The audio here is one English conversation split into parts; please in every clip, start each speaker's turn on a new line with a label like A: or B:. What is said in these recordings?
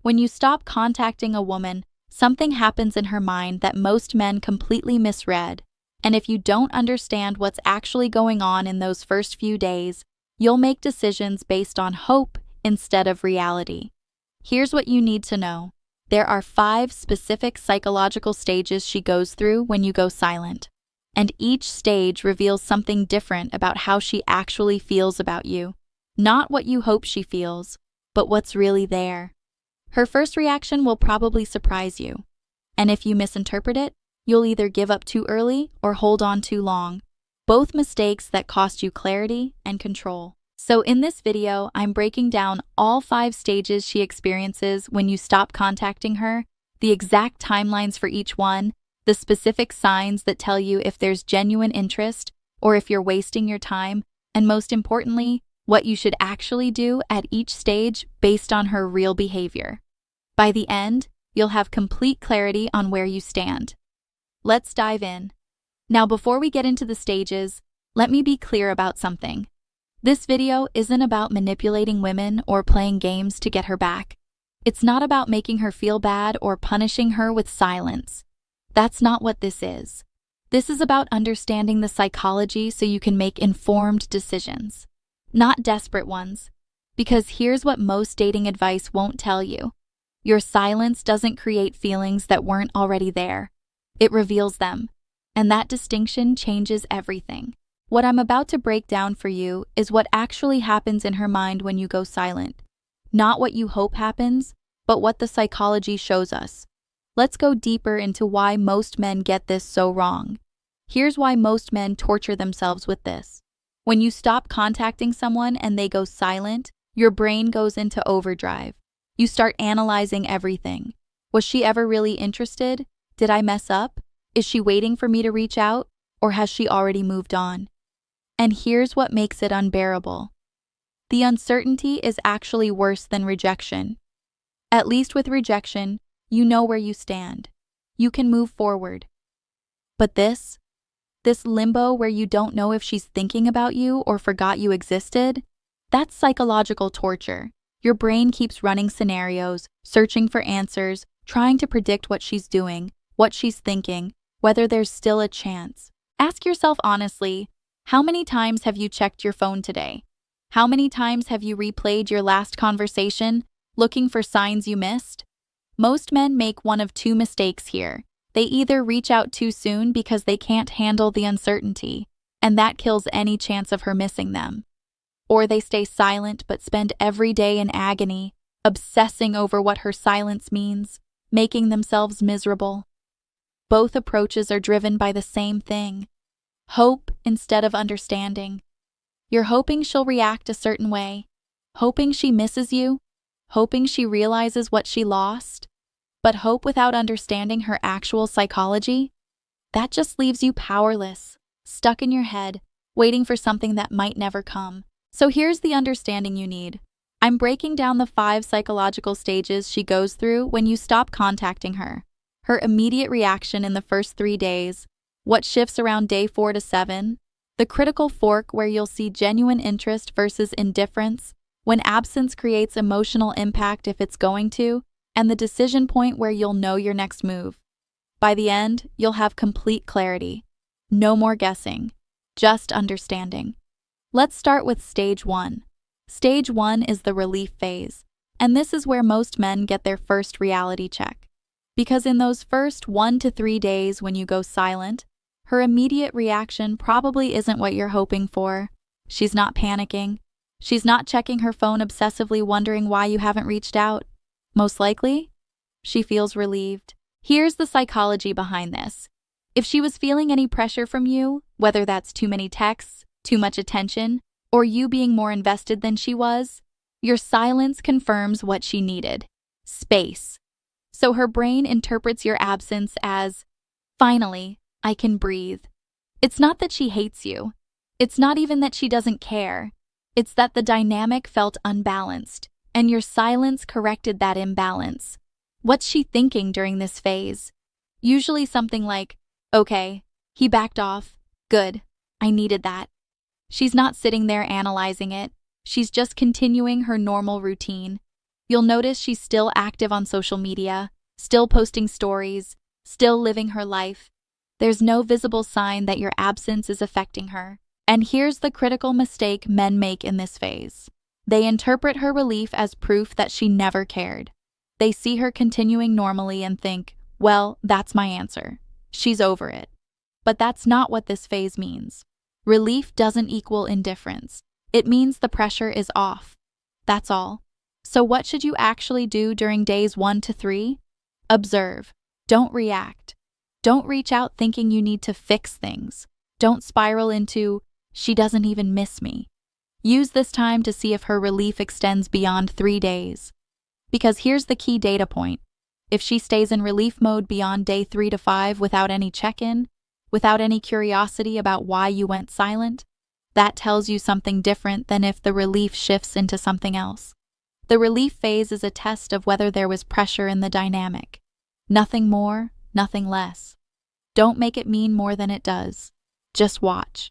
A: When you stop contacting a woman, something happens in her mind that most men completely misread. And if you don't understand what's actually going on in those first few days, you'll make decisions based on hope instead of reality. Here's what you need to know. There are 5 specific psychological stages she goes through when you go silent. And each stage reveals something different about how she actually feels about you. Not what you hope she feels, but what's really there. Her first reaction will probably surprise you. And if you misinterpret it, you'll either give up too early or hold on too long. Both mistakes that cost you clarity and control. So in this video, I'm breaking down all 5 stages she experiences when you stop contacting her, the exact timelines for each one, the specific signs that tell you if there's genuine interest or if you're wasting your time, and most importantly, what you should actually do at each stage based on her real behavior. By the end, you'll have complete clarity on where you stand. Let's dive in. Now, before we get into the stages, let me be clear about something. This video isn't about manipulating women or playing games to get her back. It's not about making her feel bad or punishing her with silence. That's not what this is. This is about understanding the psychology so you can make informed decisions, not desperate ones. Because here's what most dating advice won't tell you. Your silence doesn't create feelings that weren't already there. It reveals them. And that distinction changes everything. What I'm about to break down for you is what actually happens in her mind when you go silent. Not what you hope happens, but what the psychology shows us. Let's go deeper into why most men get this so wrong. Here's why most men torture themselves with this. When you stop contacting someone and they go silent, your brain goes into overdrive. You start analyzing everything. Was she ever really interested? Did I mess up? Is she waiting for me to reach out? Or has she already moved on? And here's what makes it unbearable. The uncertainty is actually worse than rejection. At least with rejection, you know where you stand. You can move forward. But this limbo where you don't know if she's thinking about you or forgot you existed, that's psychological torture. Your brain keeps running scenarios, searching for answers, trying to predict what she's doing, what she's thinking, whether there's still a chance. Ask yourself honestly, how many times have you checked your phone today? How many times have you replayed your last conversation, looking for signs you missed? Most men make one of 2 mistakes here. They either reach out too soon because they can't handle the uncertainty, and that kills any chance of her missing them. Or they stay silent but spend every day in agony, obsessing over what her silence means, making themselves miserable. Both approaches are driven by the same thing: hope instead of understanding. You're hoping she'll react a certain way, hoping she misses you, hoping she realizes what she lost. But hope without understanding her actual psychology? That just leaves you powerless, stuck in your head, waiting for something that might never come. So here's the understanding you need. I'm breaking down the 5 psychological stages she goes through when you stop contacting her. Her immediate reaction in the first 3 days, what shifts around day 4 to 7, the critical fork where you'll see genuine interest versus indifference, when absence creates emotional impact if it's going to, and the decision point where you'll know your next move. By the end, you'll have complete clarity. No more guessing, just understanding. Let's start with stage 1. Stage 1 is the relief phase, and this is where most men get their first reality check. Because in those first 1 to 3 days when you go silent, her immediate reaction probably isn't what you're hoping for. She's not panicking. She's not checking her phone obsessively wondering why you haven't reached out. Most likely, she feels relieved. Here's the psychology behind this. If she was feeling any pressure from you, whether that's too many texts, too much attention, or you being more invested than she was, your silence confirms what she needed: space. So her brain interprets your absence as, finally, I can breathe. It's not that she hates you. It's not even that she doesn't care. It's that the dynamic felt unbalanced, and your silence corrected that imbalance. What's she thinking during this phase? Usually something like, okay, he backed off. Good. I needed that. She's not sitting there analyzing it. She's just continuing her normal routine. You'll notice she's still active on social media, still posting stories, still living her life. There's no visible sign that your absence is affecting her. And here's the critical mistake men make in this phase. They interpret her relief as proof that she never cared. They see her continuing normally and think, well, that's my answer. She's over it. But that's not what this phase means. Relief doesn't equal indifference. It means the pressure is off. That's all. So what should you actually do during days 1 to 3? Observe. Don't react. Don't reach out thinking you need to fix things. Don't spiral into, she doesn't even miss me. Use this time to see if her relief extends beyond 3 days. Because here's the key data point. If she stays in relief mode beyond day 3 to 5 without any check-in, without any curiosity about why you went silent, that tells you something different than if the relief shifts into something else. The relief phase is a test of whether there was pressure in the dynamic. Nothing more, nothing less. Don't make it mean more than it does. Just watch.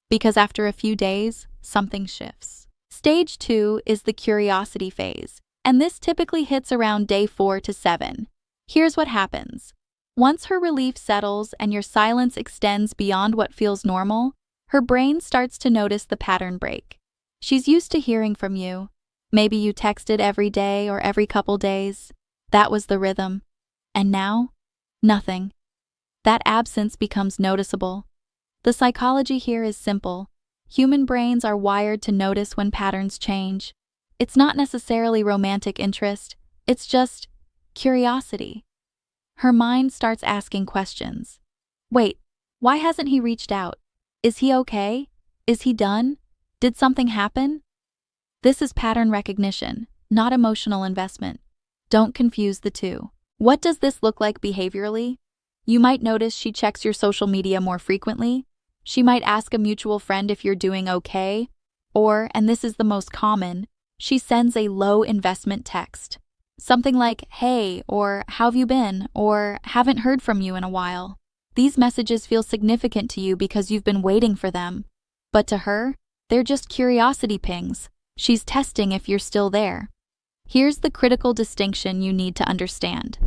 A: Because after a few days, something shifts. Stage 2 is the curiosity phase, and this typically hits around day 4 to 7. Here's what happens. Once her relief settles and your silence extends beyond what feels normal, her brain starts to notice the pattern break. She's used to hearing from you. Maybe you texted every day or every couple days. That was the rhythm. And now, nothing. That absence becomes noticeable. The psychology here is simple. Human brains are wired to notice when patterns change. It's not necessarily romantic interest, it's just curiosity. Her mind starts asking questions. Wait, why hasn't he reached out? Is he okay? Is he done? Did something happen? This is pattern recognition, not emotional investment. Don't confuse the two. What does this look like behaviorally? You might notice she checks your social media more frequently. She might ask a mutual friend if you're doing okay. Or, and this is the most common, she sends a low investment text. Something like, hey, or how have you been, or haven't heard from you in a while. These messages feel significant to you because you've been waiting for them. But to her, they're just curiosity pings. She's testing if you're still there. Here's the critical distinction you need to understand.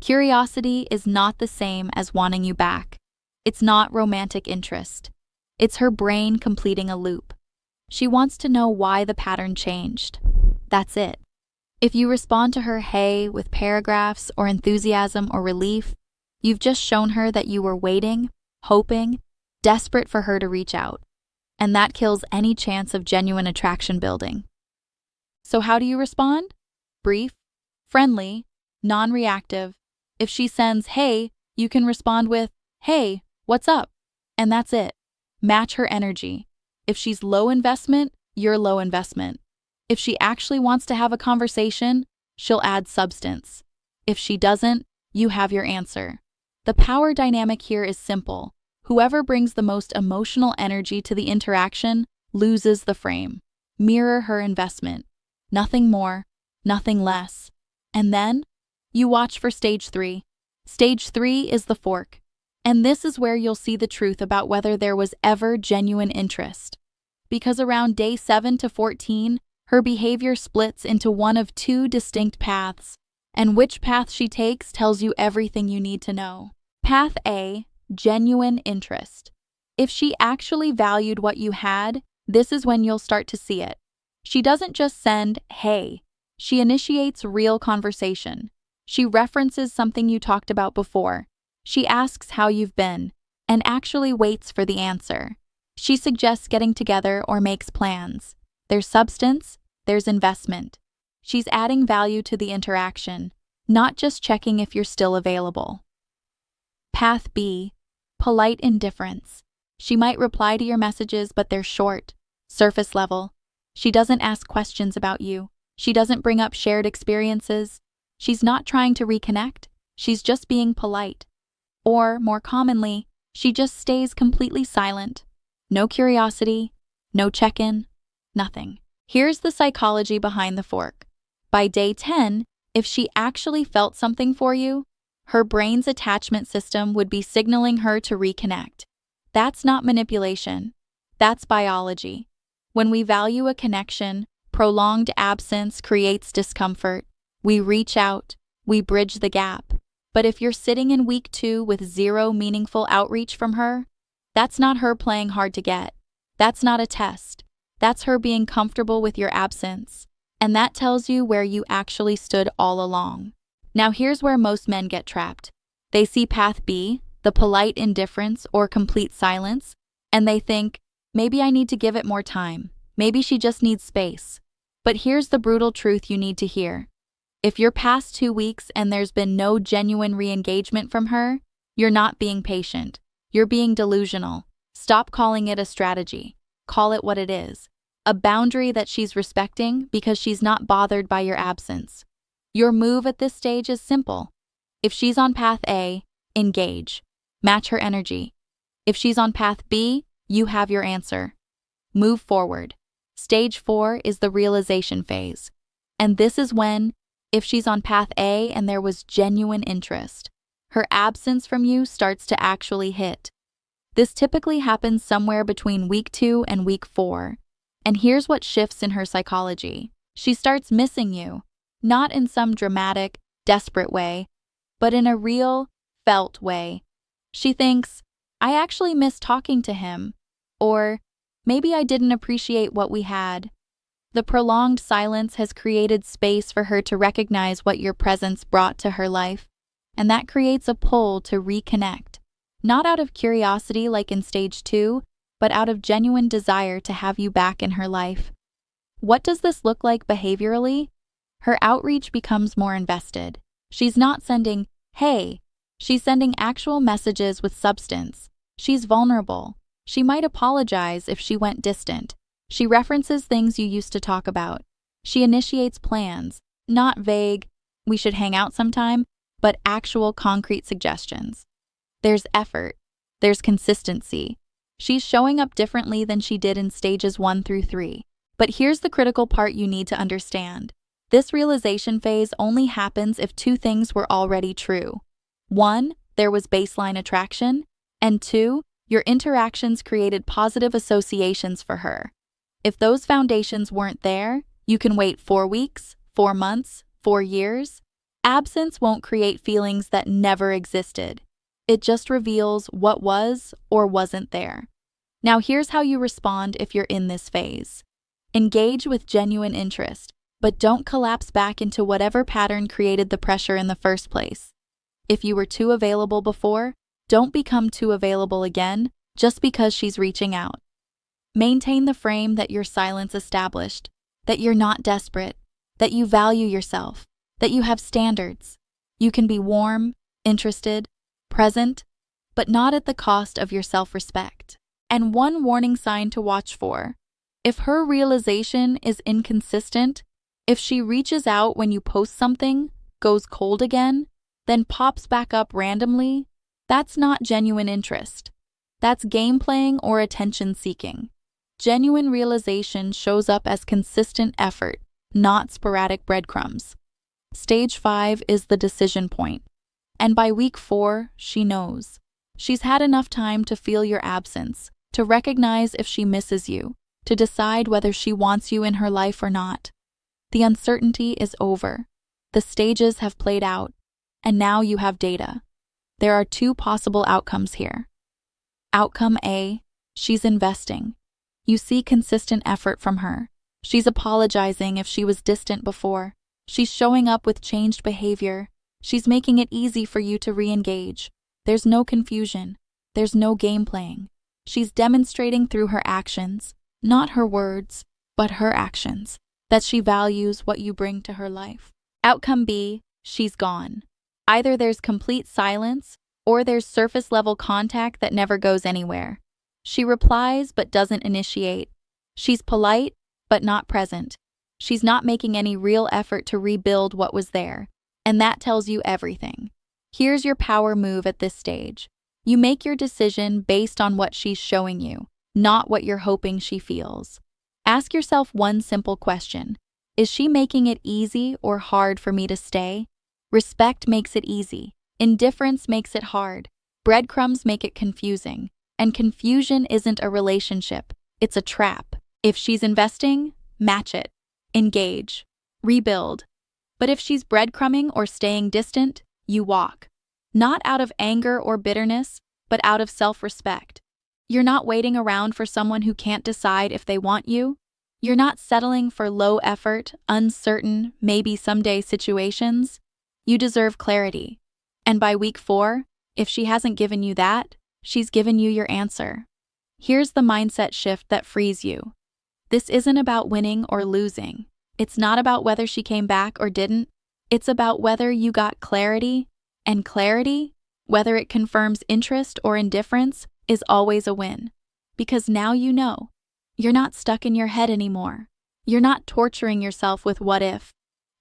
A: Curiosity is not the same as wanting you back. It's not romantic interest. It's her brain completing a loop. She wants to know why the pattern changed. That's it. If you respond to her hey with paragraphs or enthusiasm or relief, you've just shown her that you were waiting, hoping, desperate for her to reach out. And that kills any chance of genuine attraction building. So how do you respond? Brief, friendly, non-reactive. If she sends hey, you can respond with, hey, what's up? And that's it. Match her energy. If she's low investment, you're low investment. If she actually wants to have a conversation, she'll add substance. If she doesn't, you have your answer. The power dynamic here is simple. Whoever brings the most emotional energy to the interaction loses the frame. Mirror her investment. Nothing more, nothing less. And then, you watch for stage 3. Stage 3 is the fork. And this is where you'll see the truth about whether there was ever genuine interest. Because around day 7 to 14, her behavior splits into one of 2 distinct paths. And which path she takes tells you everything you need to know. Path A, genuine interest. If she actually valued what you had, this is when you'll start to see it. She doesn't just send, hey. She initiates real conversation. She references something you talked about before. She asks how you've been, and actually waits for the answer. She suggests getting together or makes plans. There's substance, there's investment. She's adding value to the interaction, not just checking if you're still available. Path B, polite indifference. She might reply to your messages, but they're short, surface level. She doesn't ask questions about you. She doesn't bring up shared experiences. She's not trying to reconnect. She's just being polite. Or, more commonly, she just stays completely silent. No curiosity, no check-in, nothing. Here's the psychology behind the fork. By day 10, if she actually felt something for you, her brain's attachment system would be signaling her to reconnect. That's not manipulation. That's biology. When we value a connection, prolonged absence creates discomfort. We reach out, we bridge the gap. But if you're sitting in week 2 with zero meaningful outreach from her, that's not her playing hard to get. That's not a test. That's her being comfortable with your absence. And that tells you where you actually stood all along. Now here's where most men get trapped. They see path B, the polite indifference or complete silence, and they think, maybe I need to give it more time. Maybe she just needs space. But here's the brutal truth you need to hear. If you're past 2 weeks and there's been no genuine re-engagement from her, you're not being patient. You're being delusional. Stop calling it a strategy. Call it what it is. A boundary that she's respecting because she's not bothered by your absence. Your move at this stage is simple. If she's on path A, engage. Match her energy. If she's on path B, you have your answer. Move forward. Stage 4 is the realization phase. And this is when, if she's on path A and there was genuine interest, her absence from you starts to actually hit. This typically happens somewhere between week 2 and week 4. And here's what shifts in her psychology. She starts missing you, not in some dramatic, desperate way, but in a real, felt way. She thinks, I actually miss talking to him, or maybe I didn't appreciate what we had. The prolonged silence has created space for her to recognize what your presence brought to her life, and that creates a pull to reconnect, not out of curiosity like in stage 2, but out of genuine desire to have you back in her life. What does this look like behaviorally? Her outreach becomes more invested. She's not sending, hey, she's sending actual messages with substance. She's vulnerable. She might apologize if she went distant. She references things you used to talk about. She initiates plans, not vague, we should hang out sometime, but actual concrete suggestions. There's effort. There's consistency. She's showing up differently than she did in stages 1 through 3. But here's the critical part you need to understand. This realization phase only happens if 2 things were already true. 1, there was baseline attraction, and 2, your interactions created positive associations for her. If those foundations weren't there, you can wait 4 weeks, 4 months, 4 years. Absence won't create feelings that never existed. It just reveals what was or wasn't there. Now here's how you respond if you're in this phase. Engage with genuine interest, but don't collapse back into whatever pattern created the pressure in the first place. If you were too available before, don't become too available again just because she's reaching out. Maintain the frame that your silence established, that you're not desperate, that you value yourself, that you have standards. You can be warm, interested, present, but not at the cost of your self-respect. And one warning sign to watch for. If her realization is inconsistent, if she reaches out when you post something, goes cold again, then pops back up randomly, that's not genuine interest. That's game playing or attention seeking. Genuine realization shows up as consistent effort, not sporadic breadcrumbs. Stage 5 is the decision point. And by week 4, she knows. She's had enough time to feel your absence, to recognize if she misses you, to decide whether she wants you in her life or not. The uncertainty is over. The stages have played out, and now you have data. There are 2 possible outcomes here. Outcome A, she's investing. You see consistent effort from her. She's apologizing if she was distant before. She's showing up with changed behavior. She's making it easy for you to re-engage. There's no confusion. There's no game playing. She's demonstrating through her actions, not her words, but her actions, that she values what you bring to her life. Outcome B, she's gone. Either there's complete silence, or there's surface-level contact that never goes anywhere. She replies but doesn't initiate. She's polite but not present. She's not making any real effort to rebuild what was there. And that tells you everything. Here's your power move at this stage. You make your decision based on what she's showing you, not what you're hoping she feels. Ask yourself one simple question. Is she making it easy or hard for me to stay? Respect makes it easy. Indifference makes it hard. Breadcrumbs make it confusing. And confusion isn't a relationship. It's a trap. If she's investing, match it. Engage. Rebuild. But if she's breadcrumbing or staying distant, you walk. Not out of anger or bitterness, but out of self-respect. You're not waiting around for someone who can't decide if they want you. You're not settling for low-effort, uncertain, maybe someday situations. You deserve clarity. And by week 4, if she hasn't given you that, she's given you your answer. Here's the mindset shift that frees you. This isn't about winning or losing. It's not about whether she came back or didn't. It's about whether you got clarity, and clarity, whether it confirms interest or indifference, is always a win. Because now you know. You're not stuck in your head anymore. You're not torturing yourself with what if.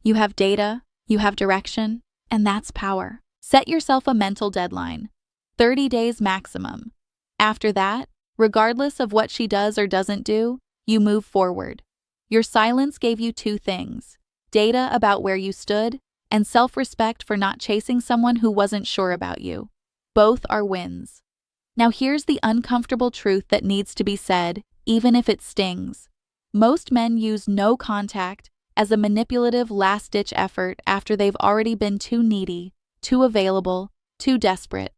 A: You have data, you have direction, and that's power. Set yourself a mental deadline. 30 days maximum. After that, regardless of what she does or doesn't do, you move forward. Your silence gave you 2 things: data about where you stood, and self-respect for not chasing someone who wasn't sure about you. Both are wins. Now here's the uncomfortable truth that needs to be said, even if it stings. Most men use no contact as a manipulative last-ditch effort after they've already been too needy, too available, too desperate.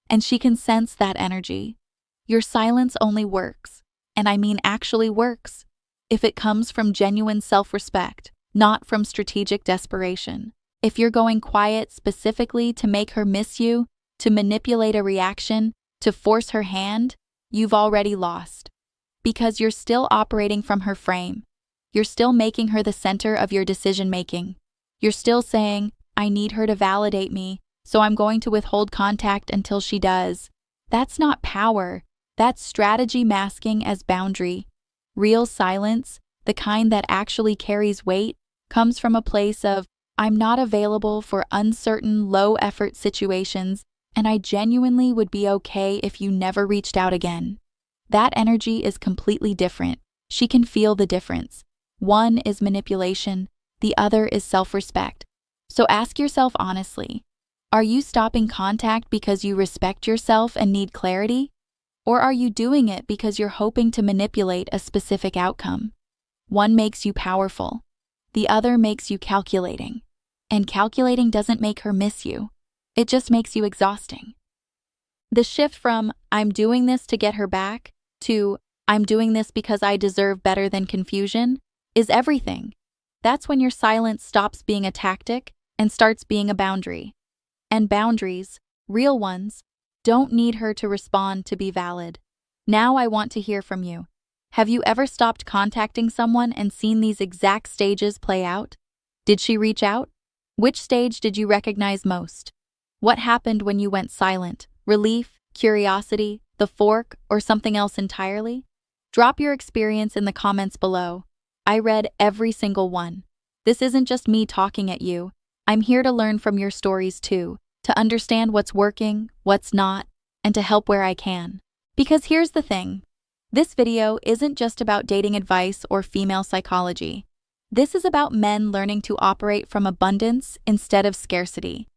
A: And she can sense that energy. Your silence only works, and I mean actually works, if it comes from genuine self-respect, not from strategic desperation. If you're going quiet specifically to make her miss you, to manipulate a reaction, to force her hand, you've already lost. Because you're still operating from her frame. You're still making her the center of your decision-making. You're still saying, I need her to validate me, so I'm going to withhold contact until she does. That's not power. That's strategy masking as boundary. Real silence, the kind that actually carries weight, comes from a place of, I'm not available for uncertain, low-effort situations, and I genuinely would be okay if you never reached out again. That energy is completely different. She can feel the difference. One is manipulation, the other is self-respect. So ask yourself honestly, are you stopping contact because you respect yourself and need clarity? Or are you doing it because you're hoping to manipulate a specific outcome? One makes you powerful. The other makes you calculating. And calculating doesn't make her miss you. It just makes you exhausting. The shift from, I'm doing this to get her back, to, I'm doing this because I deserve better than confusion, is everything. That's when your silence stops being a tactic and starts being a boundary. And boundaries, real ones, don't need her to respond to be valid. Now I want to hear from you. Have you ever stopped contacting someone and seen these exact stages play out? Did she reach out? Which stage did you recognize most? What happened when you went silent? Relief, curiosity, the fork, or something else entirely? Drop your experience in the comments below. I read every single one. This isn't just me talking at you. I'm here to learn from your stories too, to understand what's working, what's not, and to help where I can. Because here's the thing. This video isn't just about dating advice or female psychology. This is about men learning to operate from abundance instead of scarcity.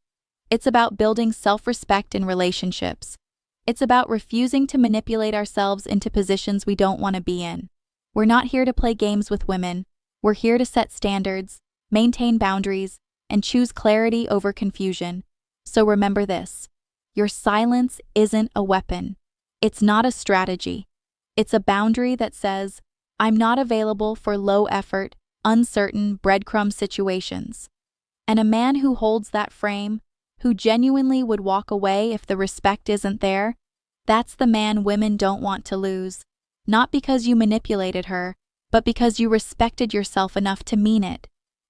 A: It's about building self-respect in relationships. It's about refusing to manipulate ourselves into positions we don't want to be in. We're not here to play games with women. We're here to set standards, maintain boundaries, and choose clarity over confusion. So remember this. Your silence isn't a weapon. It's not a strategy. It's a boundary that says, I'm not available for low-effort, uncertain breadcrumb situations. And a man who holds that frame, who genuinely would walk away if the respect isn't there, that's the man women don't want to lose. Not because you manipulated her, but because you respected yourself enough to mean it.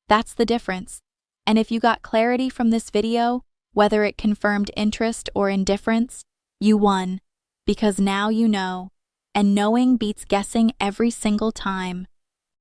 A: That's the difference. And if you got clarity from this video, whether it confirmed interest or indifference, you won. Because now you know. And knowing beats guessing every single time.